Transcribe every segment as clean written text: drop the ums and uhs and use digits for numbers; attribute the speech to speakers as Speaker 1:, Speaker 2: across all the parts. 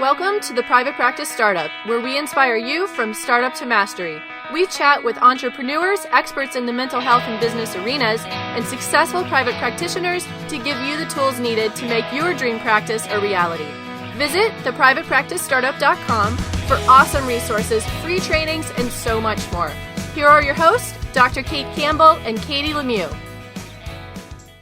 Speaker 1: Welcome to the Private Practice Startup, where we inspire you from startup to mastery. We chat with entrepreneurs, experts in the mental health and business arenas, and successful private practitioners to give you the tools needed to make your dream practice a reality. Visit theprivatepracticestartup.com for awesome resources, free trainings, and so much more. Here are your hosts, Dr. Kate Campbell and Katie Lemieux.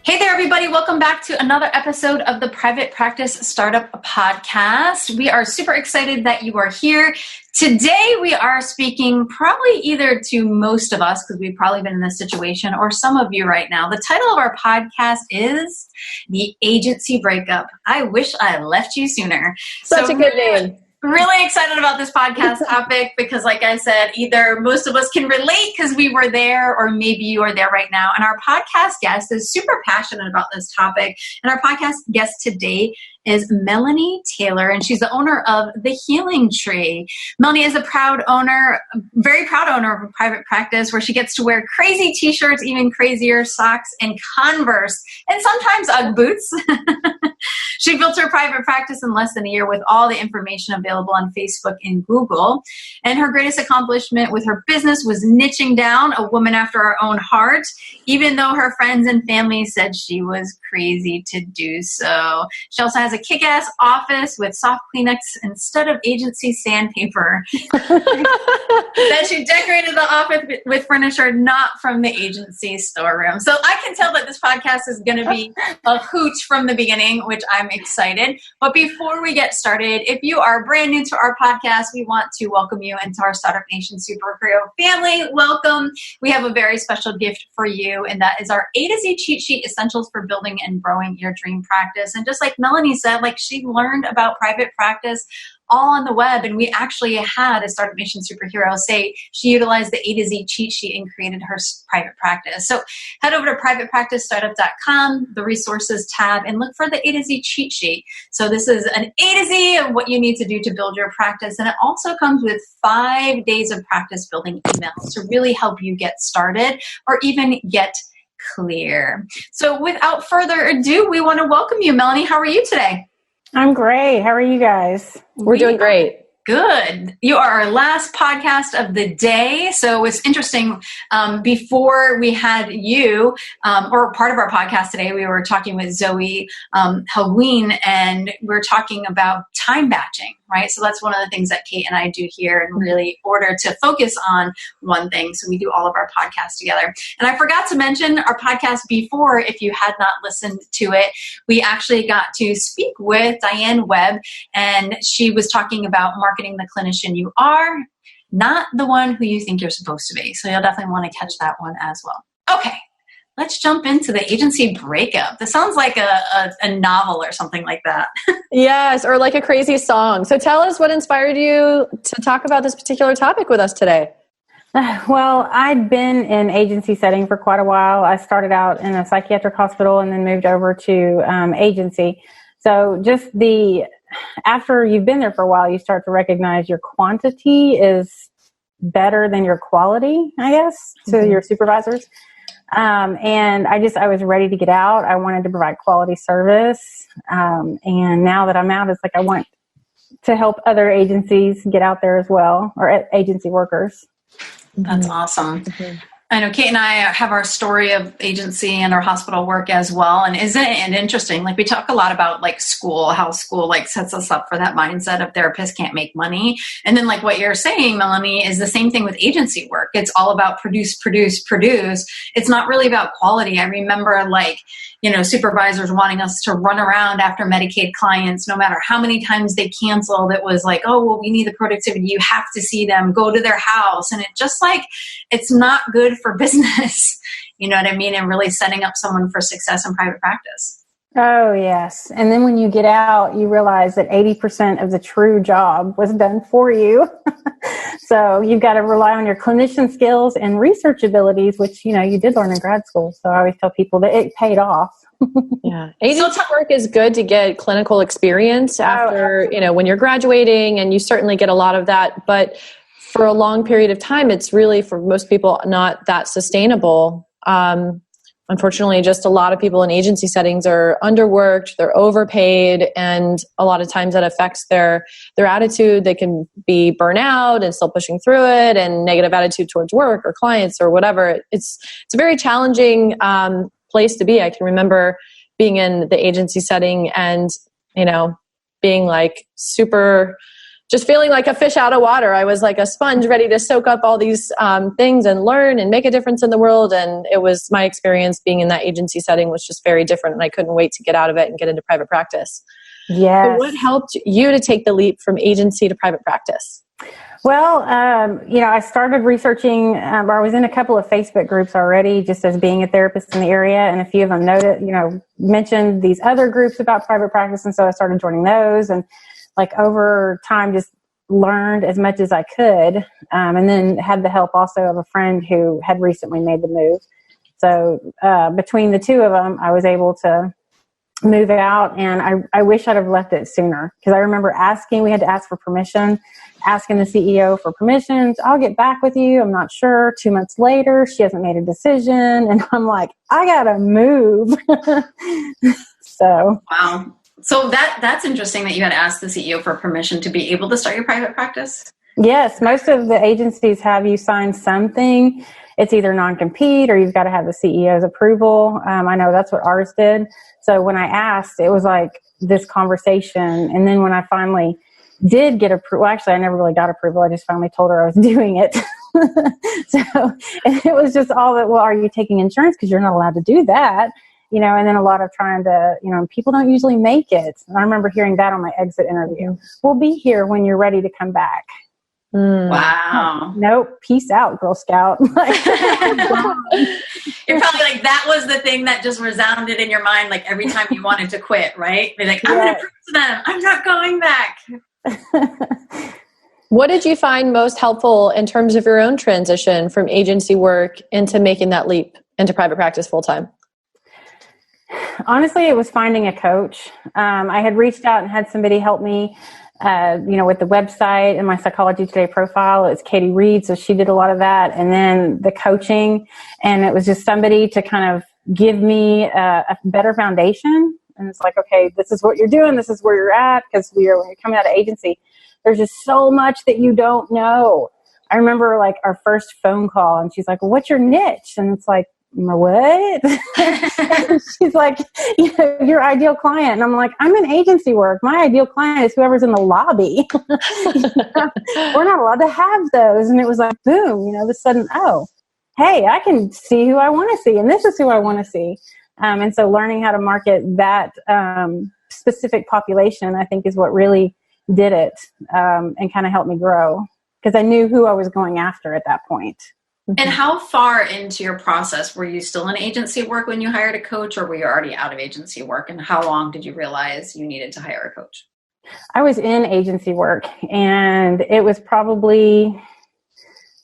Speaker 2: Hey there, everybody. Welcome back to another episode of the Private Practice Startup Podcast. We are super excited that you are here. Today, we are speaking probably either to most of us, because we've probably been in this situation, or some of you right now. The title of our podcast is The Agency Breakup. I wish I left you sooner.
Speaker 1: Such a good name.
Speaker 2: Really excited about this podcast topic because, like I said, either most of us can relate because we were there, or maybe you are there right now. And our podcast guest is super passionate about this topic. And our podcast guest today is Melanie Taylor, and she's the owner of The Healing Tree. Melanie is a very proud owner of a private practice where she gets to wear crazy t-shirts, even crazier socks, and Converse, and sometimes Ugg Boots. She built her private practice in less than a year with all the information available on Facebook and Google. And her greatest accomplishment with her business was niching down a woman after our own heart, even though her friends and family said she was crazy to do so. She also has a kick-ass office with soft Kleenex instead of agency sandpaper. Then she decorated the office with furniture not from the agency storeroom. So I can tell that this podcast is going to be a hoot from the beginning, which I'm excited. But before we get started, if you are brand new to our podcast, we want to welcome you into our Startup Nation Superhero family. Welcome. We have a very special gift for you, and that is our A to Z cheat sheet, essentials for building and growing your dream practice. And just like Melanie said, she learned about private practice all on the web, and we actually had a Startup Nation superhero say she utilized the A to Z cheat sheet and created her private practice. So head over to privatepracticestartup.com, the resources tab, and look for the A to Z cheat sheet. So this is an A to Z of what you need to do to build your practice, and it also comes with 5 days of practice building emails to really help you get started or even get clear. So without further ado, we want to welcome you, Melanie. How are you today?
Speaker 3: I'm great. How are you guys?
Speaker 1: We're doing great.
Speaker 2: Good. You are our last podcast of the day. So it's interesting. Before we had you, or part of our podcast today, we were talking with Zoe Halloween, and we were talking about time batching, right? So that's one of the things that Kate and I do here in really order to focus on one thing. So we do all of our podcasts together. And I forgot to mention our podcast before, if you had not listened to it, we actually got to speak with Diane Webb, and she was talking about marketing the clinician you are, not the one who you think you're supposed to be. So you'll definitely want to catch that one as well. Okay, let's jump into the agency breakup. This sounds like a novel or something like that.
Speaker 1: Yes, or like a crazy song. So tell us what inspired you to talk about this particular topic with us today.
Speaker 3: Well, I'd been in agency setting for quite a while. I started out in a psychiatric hospital and then moved over to agency. So after you've been there for a while, you start to recognize your quantity is better than your quality, I guess, to your supervisors. And I was ready to get out. I wanted to provide quality service. And now that I'm out, it's like I want to help other agencies get out there as well, or agency workers.
Speaker 2: That's awesome. Mm-hmm. I know Kate and I have our story of agency and our hospital work as well. And isn't it interesting? We talk a lot about school, how school sets us up for that mindset of therapists can't make money. And then what you're saying, Melanie, is the same thing with agency work. It's all about produce. It's not really about quality. I remember supervisors wanting us to run around after Medicaid clients, no matter how many times they canceled. It was we need the productivity. You have to see them, go to their house. And it just it's not good for business, you know what I mean? And really setting up someone for success in private practice.
Speaker 3: Oh, yes. And then when you get out, you realize that 80% of the true job was done for you. So you've got to rely on your clinician skills and research abilities, which, you did learn in grad school. So I always tell people that it paid off.
Speaker 1: Yeah. Agency work is good to get clinical experience after, when you're graduating, and you certainly get a lot of that. But for a long period of time, it's really, for most people, not that sustainable. unfortunately, just a lot of people in agency settings are underworked, they're overpaid, and a lot of times that affects their attitude. They can be burnout and still pushing through it, and negative attitude towards work or clients or whatever. It's a very challenging place to be. I can remember being in the agency setting and, being like super, just feeling like a fish out of water. I was like a sponge ready to soak up all these things and learn and make a difference in the world. And it was my experience being in that agency setting was just very different. And I couldn't wait to get out of it and get into private practice.
Speaker 3: Yes.
Speaker 1: So what helped you to take the leap from agency to private practice?
Speaker 3: Well, I started researching, or I was in a couple of Facebook groups already, just as being a therapist in the area. And a few of them mentioned these other groups about private practice. And so I started joining those, and like over time, just learned as much as I could. And then had the help also of a friend who had recently made the move. So, between the two of them, I was able to move out, and I wish I'd have left it sooner, because I remember we had to ask for permission, asking the CEO for permissions. I'll get back with you. I'm not sure. 2 months later, she hasn't made a decision. And I'm like, I gotta move. So.
Speaker 2: Wow. So that's interesting that you had to ask the CEO for permission to be able to start your private practice.
Speaker 3: Yes. Most of the agencies have you sign something. It's either non-compete or you've got to have the CEO's approval. I know that's what ours did. So when I asked, it was like this conversation. And then when I finally did get approval, actually, I never really got approval. I just finally told her I was doing it. So and it was just all that, well, are you taking insurance? Because you're not allowed to do that. And then a lot of trying to, people don't usually make it. And I remember hearing that on my exit interview. We'll be here when you're ready to come back.
Speaker 2: Wow.
Speaker 3: Nope. Peace out, Girl Scout.
Speaker 2: You're probably like, that was the thing that just resounded in your mind, like every time you wanted to quit, right? Be like, I'm going to prove to them, I'm not going back.
Speaker 1: What did you find most helpful in terms of your own transition from agency work into making that leap into private practice full time?
Speaker 3: Honestly, it was finding a coach. I had reached out and had somebody help me, with the website and my Psychology Today profile. It's Katie Reed, so she did a lot of that. And then the coaching, and it was just somebody to kind of give me a better foundation. And it's like, okay, this is what you're doing. This is where you're at. Because when you're coming out of agency, there's just so much that you don't know. I remember like our first phone call, and she's like, well, what's your niche? And it's like, what? She's like, your ideal client. And I'm like, I'm in agency work. My ideal client is whoever's in the lobby. We're not allowed to have those. And it was like, boom, all of a sudden, oh, hey, I can see who I want to see. And this is who I want to see. And so learning how to market that specific population, I think, is what really did it and kind of helped me grow, because I knew who I was going after at that point.
Speaker 2: And how far into your process were you still in agency work when you hired a coach, or were you already out of agency work? And how long did you realize you needed to hire a coach?
Speaker 3: I was in agency work, and it was probably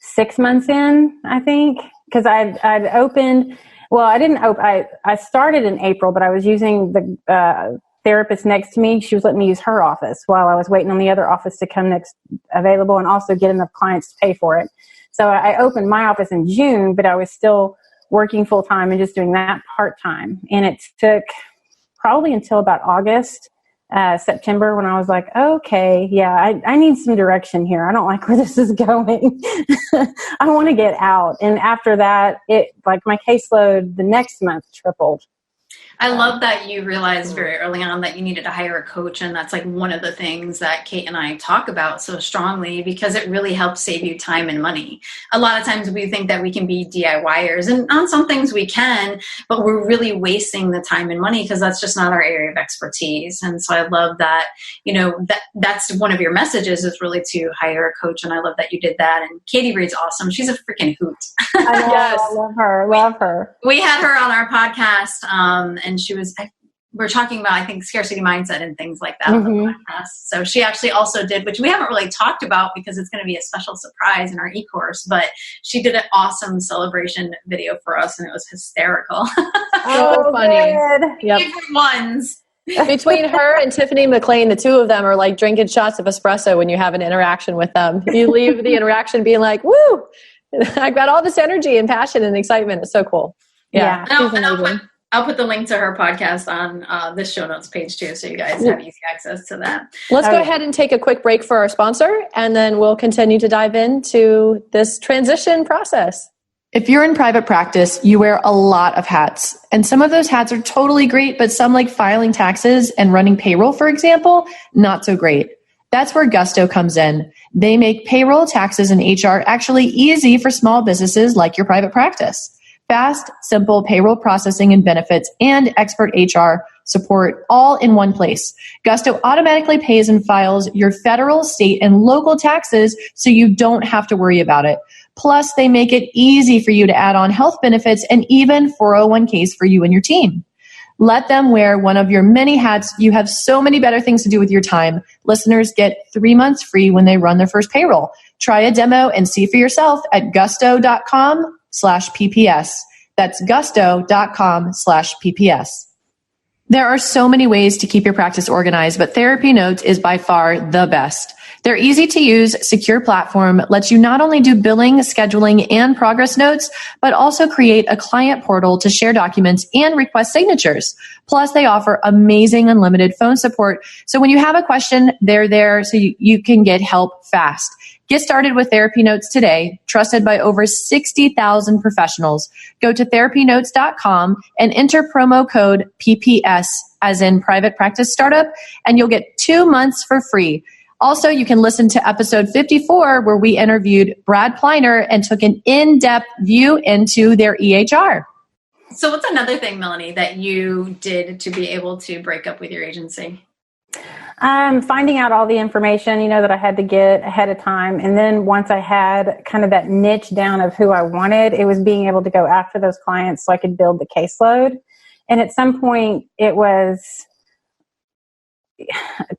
Speaker 3: 6 months in, I think, because I'd opened. Well, I didn't open. I started in April, but I was using the therapist next to me. She was letting me use her office while I was waiting on the other office to come next available, and also get enough clients to pay for it. So I opened my office in June, but I was still working full time and just doing that part time. And it took probably until about August, September, when I was like, okay, yeah, I need some direction here. I don't like where this is going. I want to get out. And after that, my caseload the next month tripled.
Speaker 2: I love that you realized very early on that you needed to hire a coach. And that's like one of the things that Kate and I talk about so strongly, because it really helps save you time and money. A lot of times we think that we can be DIYers, and on some things we can, but we're really wasting the time and money because that's just not our area of expertise. And so I love that, that's one of your messages, is really to hire a coach. And I love that you did that. And Katie Reed's awesome. She's a freaking hoot.
Speaker 3: Yes. I love her.
Speaker 2: We had her on our podcast, and we're talking about, I think, scarcity mindset and things like that on the podcast. So she actually also did, which we haven't really talked about because it's going to be a special surprise in our e-course, but she did an awesome celebration video for us, and it was hysterical.
Speaker 1: So funny.
Speaker 2: Yep. Favorite ones.
Speaker 1: Between her and Tiffany McLean, the two of them are like drinking shots of espresso when you have an interaction with them. You leave the interaction being like, woo, I've got all this energy and passion and excitement. It's so cool.
Speaker 3: Yeah, she's amazing.
Speaker 2: I'll put the link to her podcast on this show notes page too, so you guys have easy access to that.
Speaker 1: Let's go ahead and take a quick break for our sponsor, and then we'll continue to dive into this transition process. If you're in private practice, you wear a lot of hats, and some of those hats are totally great, but some, like filing taxes and running payroll, for example, not so great. That's where Gusto comes in. They make payroll, taxes, and HR actually easy for small businesses like your private practice. Fast, simple payroll processing and benefits and expert HR support all in one place. Gusto automatically pays and files your federal, state, and local taxes so you don't have to worry about it. Plus, they make it easy for you to add on health benefits and even 401ks for you and your team. Let them wear one of your many hats. You have so many better things to do with your time. Listeners get 3 months free when they run their first payroll. Try a demo and see for yourself at gusto.com/PPS. That's gusto.com/PPS. There are so many ways to keep your practice organized, but Therapy Notes is by far the best. Their easy to use, secure platform lets you not only do billing, scheduling, and progress notes, but also create a client portal to share documents and request signatures. Plus, they offer amazing unlimited phone support. So when you have a question, they're there so you can get help fast. Get started with Therapy Notes today, trusted by over 60,000 professionals. Go to therapynotes.com and enter promo code PPS, as in Private Practice Startup, and you'll get 2 months for free. Also, you can listen to episode 54, where we interviewed Brad Pliner and took an in-depth view into their EHR.
Speaker 2: So what's another thing, Melanie, that you did to be able to break up with your agency?
Speaker 3: Finding out all the information, that I had to get ahead of time. And then once I had kind of that niche down of who I wanted, it was being able to go after those clients so I could build the caseload. And at some point it was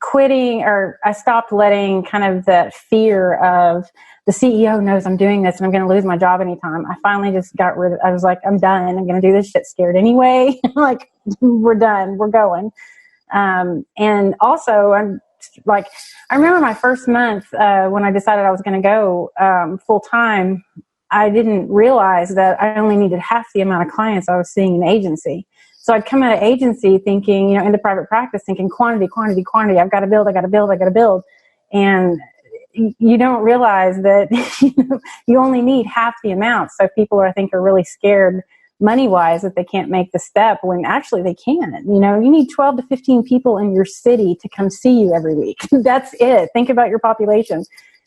Speaker 3: quitting, or I stopped letting kind of that fear of the CEO knows I'm doing this and I'm going to lose my job anytime. I finally just got rid of, I was like, I'm done. I'm going to do this shit scared anyway. Like, we're done. We're going. And also I'm like, I remember my first month, when I decided I was going to go, full time, I didn't realize that I only needed half the amount of clients I was seeing in agency. So I'd come out of agency thinking, into private practice, thinking quantity. I've got to build. And you don't realize that you only need half the amount. So people I think are really scared money-wise that they can't make the step when actually they can. You need 12 to 15 people in your city to come see you every week. That's it. Think about your population.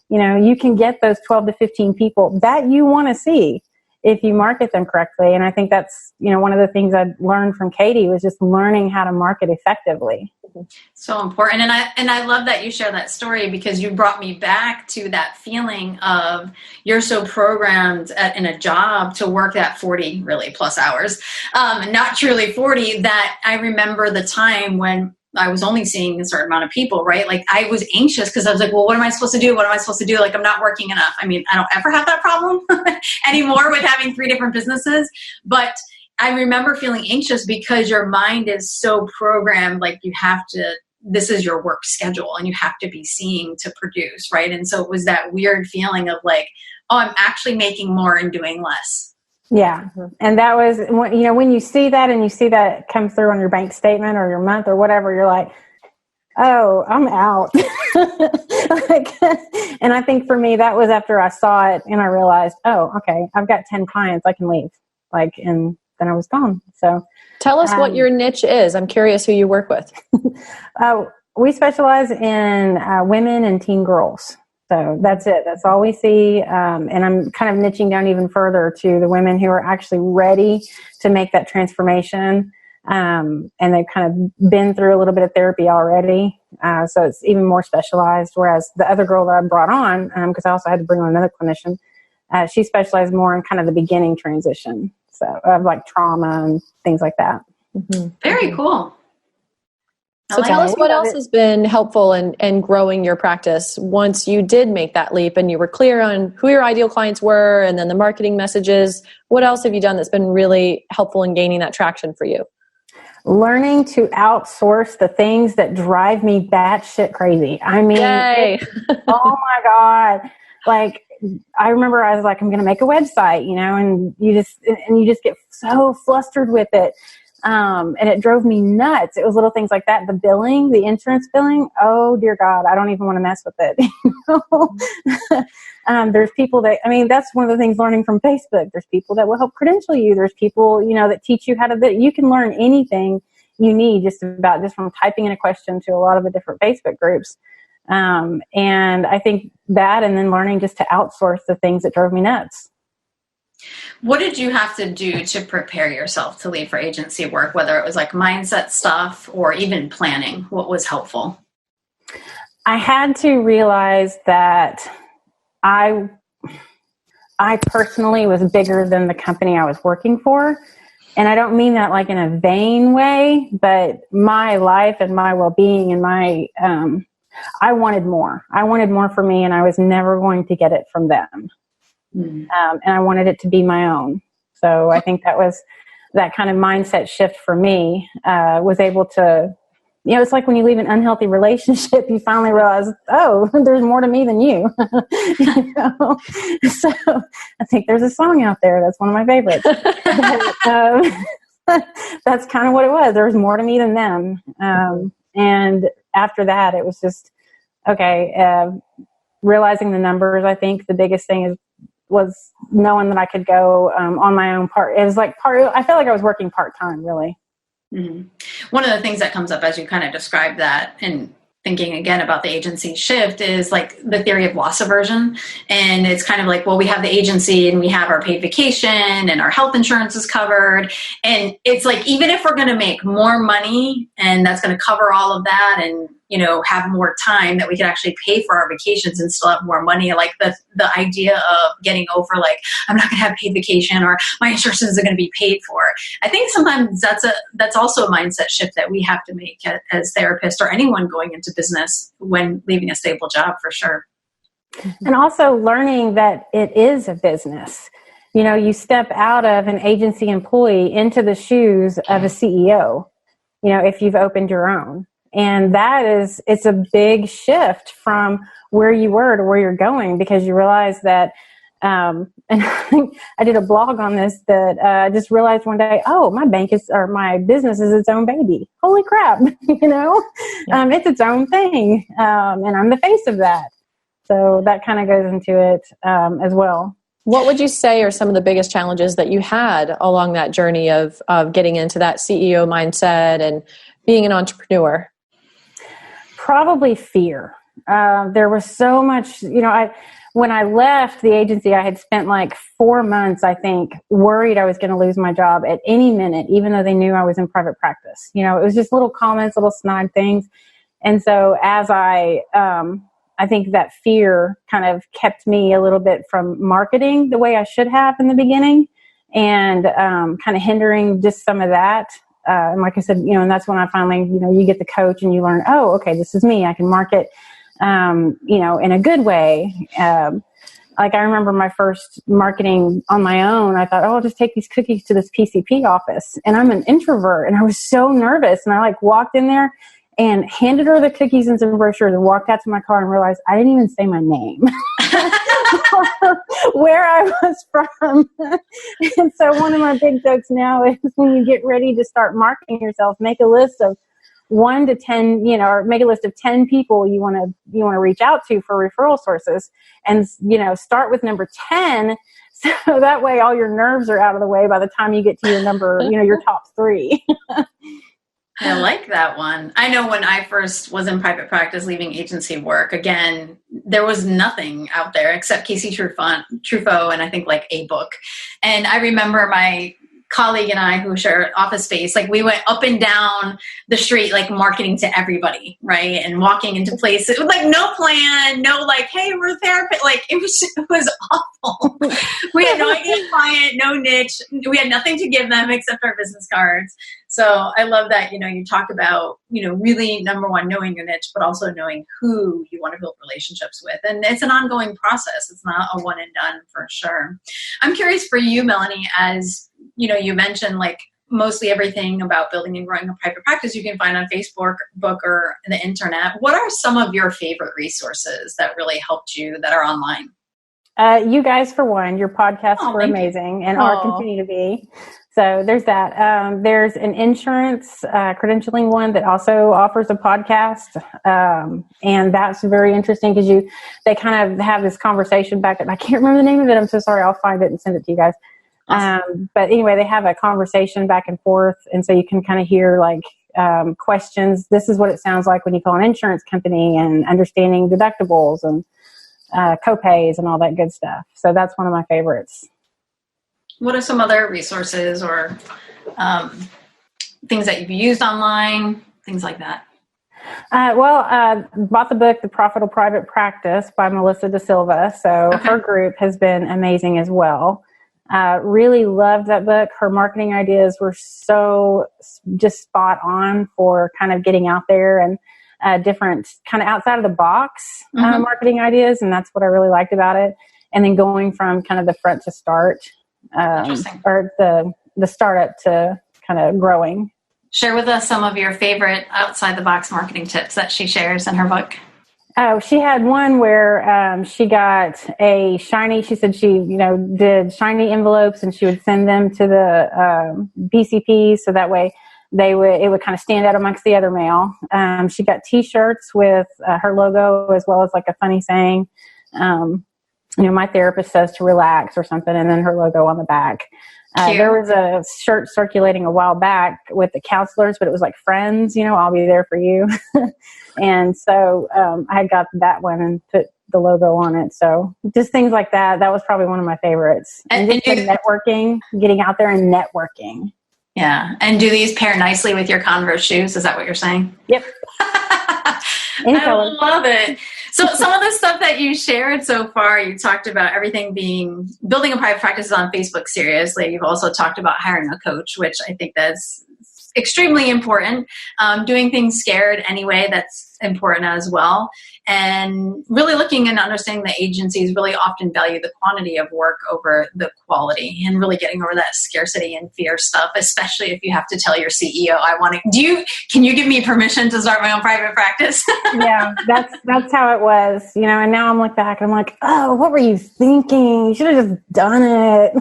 Speaker 3: You can get those 12 to 15 people that you want to see if you market them correctly. And I think that's, one of the things I learned from Katie was just learning how to market effectively.
Speaker 2: So important. And I love that you share that story, because you brought me back to that feeling of you're so programmed in a job to work that 40 really plus hours, not truly 40, that I remember the time when I was only seeing a certain amount of people, right? Like, I was anxious because I was like, well, what am I supposed to do? Like, I'm not working enough. I mean, I don't ever have that problem anymore with having 3 different businesses. But I remember feeling anxious because your mind is so programmed, like this is your work schedule and you have to be seeing to produce, right? And so it was that weird feeling of like, oh, I'm actually making more and doing less.
Speaker 3: Yeah. And that was, when you see that and you see that come through on your bank statement or your month or whatever, you're like, oh, I'm out. And I think for me, that was after I saw it and I realized, oh, okay, I've got 10 clients, I can leave. And then I was gone. So
Speaker 1: tell us what your niche is. I'm curious who you work with.
Speaker 3: We specialize in women and teen girls. So that's it. That's all we see. And I'm kind of niching down even further to the women who are actually ready to make that transformation. And they've kind of been through a little bit of therapy already. So it's even more specialized. Whereas the other girl that I brought on, because I also had to bring on another clinician, she specialized more in kind of the beginning transition. So of like trauma and things like that.
Speaker 2: Mm-hmm. Very cool.
Speaker 1: So tell us what else has been helpful in growing your practice once you did make that leap and you were clear on who your ideal clients were and then the marketing messages. What else have you done that's been really helpful in gaining that traction for you?
Speaker 3: Learning to outsource the things that drive me batshit crazy. I mean,
Speaker 1: Yay.
Speaker 3: oh my God. Like, I remember I was like, I'm going to make a website, and you just get so flustered with it. And it drove me nuts. It was little things like that. The billing, the insurance billing. Oh dear God, I don't even want to mess with it. There's people that's one of the things learning from Facebook. There's people that will help credential you. There's people, that teach you you can learn anything you need just from typing in a question to a lot of the different Facebook groups. And I think that, and then learning just to outsource the things that drove me nuts.
Speaker 2: What did you have to do to prepare yourself to leave for agency work, whether it was like mindset stuff or even planning? What was helpful?
Speaker 3: I had to realize that I personally was bigger than the company I was working for. And I don't mean that like in a vain way, but my life and my well-being and I wanted more. I wanted more for me, and I was never going to get it from them. And I wanted it to be my own. So I think that was that kind of mindset shift for me, was able to, it's like when you leave an unhealthy relationship, you finally realize, oh, there's more to me than you. So I think there's a song out there. That's one of my favorites. That's kind of what it was. There was more to me than them. And after that, it was just, okay, realizing the numbers. I think the biggest thing was knowing that I could go on my own part. It was like I felt like I was working part-time, really.
Speaker 2: Mm-hmm. One of the things that comes up as you kind of describe that, and thinking again about the agency shift, is like the theory of loss aversion. And it's kind of like, well, we have the agency and we have our paid vacation and our health insurance is covered. And it's like, even if we're going to make more money and that's going to cover all of that, and have more time that we can actually pay for our vacations and still have more money. Like the idea of getting over, like, I'm not going to have paid vacation, or my insurance isn't going to be paid for. I think sometimes that's also a mindset shift that we have to make as therapists, or anyone going into business when leaving a stable job, for sure.
Speaker 3: And also learning that it is a business. You step out of an agency employee into the shoes of a CEO, if you've opened your own. And it's a big shift from where you were to where you're going, because you realize that, and I think I did a blog on this, that I just realized one day, oh, my business is its own baby. Holy crap. It's its own thing. And I'm the face of that. So that kind of goes into it, as well.
Speaker 1: What would you say are some of the biggest challenges that you had along that journey of getting into that CEO mindset and being an entrepreneur?
Speaker 3: Probably fear. There was so much, when I left the agency, I had spent like 4 months, I think, worried I was going to lose my job at any minute, even though they knew I was in private practice. It was just little comments, little snide things. And so as I think that fear kind of kept me a little bit from marketing the way I should have in the beginning, and kind of hindering just some of that. And like I said, and that's when I finally, you get the coach and you learn, oh, okay, this is me. I can market, in a good way. Like I remember my first marketing on my own. I thought, oh, I'll just take these cookies to this PCP office. And I'm an introvert, and I was so nervous. And I walked in there and handed her the cookies and some brochures and walked out to my car and realized I didn't even say my name. Where I was from. And so one of my big jokes now is, when you get ready to start marketing yourself, make a list of 1 to 10, or make a list of 10 people you want to reach out to for referral sources, and start with number 10, so that way all your nerves are out of the way by the time you get to your number, your top 3.
Speaker 2: I like that one. I know when I first was in private practice, leaving agency work, again, there was nothing out there except Casey Truffaut and I think like a book. And I remember my colleague and I, who share office space, like we went up and down the street, like marketing to everybody, right? And walking into places with like no plan, no like, hey, we're therapists. Like it was awful. We had no ideal client, no niche. We had nothing to give them except our business cards. So I love that, you talk about, really, number one, knowing your niche, but also knowing who you want to build relationships with. And it's an ongoing process. It's not a one and done, for sure. I'm curious for you, Melanie, as you mentioned, like mostly everything about building and growing a private practice you can find on Facebook, book, or the internet. What are some of your favorite resources that really helped you that are online?
Speaker 3: You guys, for one, your podcasts were amazing and are continue to be. So there's that. There's an insurance credentialing one that also offers a podcast. And that's very interesting because they kind of have this conversation back. I can't remember the name of it. I'm so sorry. I'll find it and send it to you guys. Awesome. But anyway, they have a conversation back and forth. And so you can kind of hear like questions. This is what it sounds like when you call an insurance company, and understanding deductibles and co-pays and all that good stuff. So that's one of my favorites.
Speaker 2: What are some other resources or things that you've used online, things like that?
Speaker 3: Bought the book, The Profitable Private Practice by Melissa Da Silva. So her group has been amazing as well. Really loved that book. Her marketing ideas were so just spot on for kind of getting out there and different kind of outside of the box marketing ideas. And that's what I really liked about it. And then going from kind of the front to start, or the startup to kind of growing.
Speaker 2: Share with us some of your favorite outside the box marketing tips that she shares in her book.
Speaker 3: Oh, she had one where she got she said she, did shiny envelopes, and she would send them to the BCPs so that way it would kind of stand out amongst the other mail. She got T-shirts with her logo as well as like a funny saying. My therapist says to relax or something, and then her logo on the back. There was a shirt circulating a while back with the counselors, but it was like friends, I'll be there for you. And so I got that one and put the logo on it. So just things like that. That was probably one of my favorites. And just networking, getting out there and networking.
Speaker 2: Yeah. And do these pair nicely with your Converse shoes? Is that what you're saying?
Speaker 3: Yep.
Speaker 2: I love it. So some of the stuff that you shared so far, you talked about everything building a private practice on Facebook seriously. You've also talked about hiring a coach, which I think that's extremely important. Doing things scared anyway, that's important as well. And really looking and understanding that agencies really often value the quantity of work over the quality, and really getting over that scarcity and fear stuff, especially if you have to tell your CEO, can you give me permission to start my own private practice?
Speaker 3: Yeah, that's how it was, and now I'm like back and I'm like, oh, what were you thinking? You should have just done it.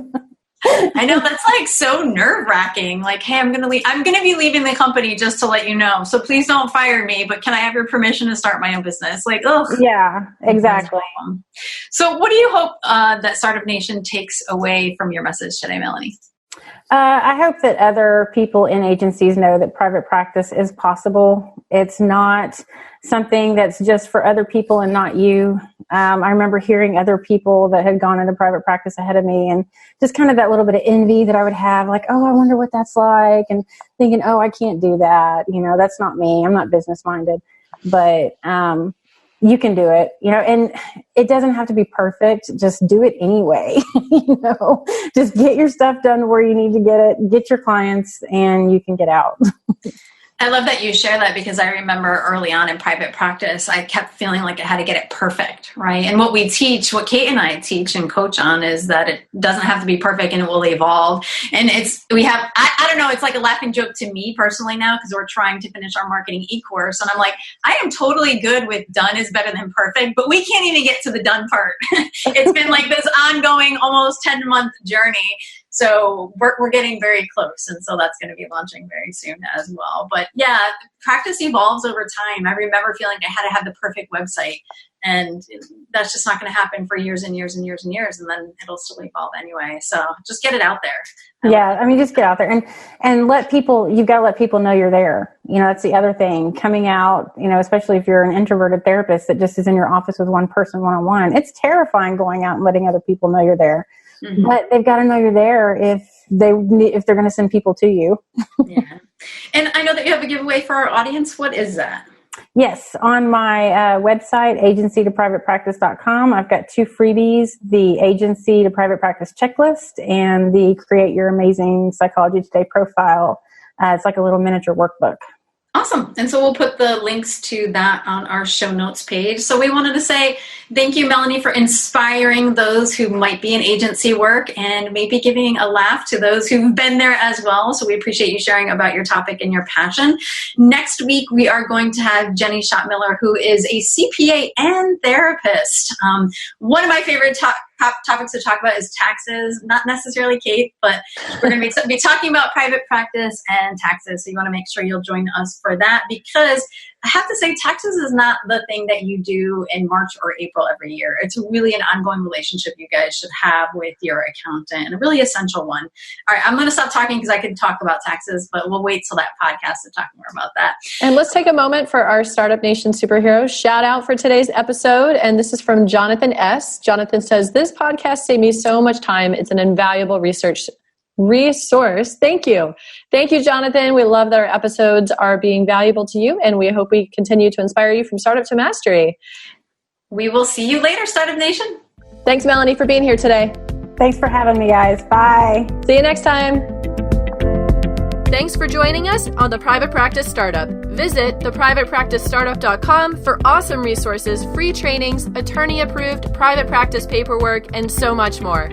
Speaker 2: I know, that's like so nerve-wracking. Like, hey, I'm going to be leaving the company, just to let you know. So please don't fire me, but can I have your permission to start my own business? Like, ugh.
Speaker 3: Yeah, exactly.
Speaker 2: So what do you hope that Startup Nation takes away from your message today, Melanie?
Speaker 3: I hope that other people in agencies know that private practice is possible. It's not something that's just for other people and not you. I remember hearing other people that had gone into private practice ahead of me, and just kind of that little bit of envy that I would have, like, oh, I wonder what that's like, and thinking, oh, I can't do that. That's not me. I'm not business minded, but you can do it, and it doesn't have to be perfect. Just do it anyway. Just get your stuff done where you need to get it, get your clients, and you can get out.
Speaker 2: I love that you share that, because I remember early on in private practice, I kept feeling like I had to get it perfect, right? And what Kate and I teach and coach on is that it doesn't have to be perfect, and it will evolve. And I don't know, it's like a laughing joke to me personally now, because we're trying to finish our marketing e-course. And I'm like, I am totally good with done is better than perfect, but we can't even get to the done part. It's been like this ongoing, almost 10-month journey. So we're getting very close. And so that's going to be launching very soon as well. But yeah, practice evolves over time. I remember feeling I had to have the perfect website, and that's just not going to happen for years and years and years and years. And then it'll still evolve anyway. So just get it out there.
Speaker 3: Yeah. Just get out there and you've got to let people know you're there. That's the other thing coming out, especially if you're an introverted therapist that just is in your office with one person one-on-one. It's terrifying going out and letting other people know you're there. Mm-hmm. But they've got to know you're there if they're going to send people to you.
Speaker 2: Yeah. And I know that you have a giveaway for our audience. What is that?
Speaker 3: Yes. On my website, agencytoprivatepractice.com, I've got 2 freebies, the Agency to Private Practice Checklist and the Create Your Amazing Psychology Today profile. It's like a little miniature workbook.
Speaker 2: Awesome. And so we'll put the links to that on our show notes page. So we wanted to say thank you, Melanie, for inspiring those who might be in agency work and maybe giving a laugh to those who've been there as well. So we appreciate you sharing about your topic and your passion. Next week, we are going to have Jenny Schottmiller, who is a CPA and therapist. One of my favorite topics to talk about is taxes. Not necessarily Kate, but we're going to be talking about private practice and taxes. So you want to make sure you'll join us for that, because I have to say taxes is not the thing that you do in March or April every year. It's really an ongoing relationship you guys should have with your accountant, and a really essential one. All right, I'm going to stop talking because I could talk about taxes, but we'll wait till that podcast to talk more about that.
Speaker 1: And let's take a moment for our Startup Nation superheroes. Shout out for today's episode. And this is from Jonathan S. Jonathan says, this podcast saved me so much time. It's an invaluable resource. Thank you. Thank you, Jonathan. We love that our episodes are being valuable to you, and we hope we continue to inspire you from startup to mastery.
Speaker 2: We will see you later, Startup Nation.
Speaker 1: Thanks, Melanie, for being here today.
Speaker 3: Thanks for having me, guys. Bye.
Speaker 1: See you next time.
Speaker 4: Thanks for joining us on The Private Practice Startup. Visit theprivatepracticestartup.com for awesome resources, free trainings, attorney-approved private practice paperwork, and so much more.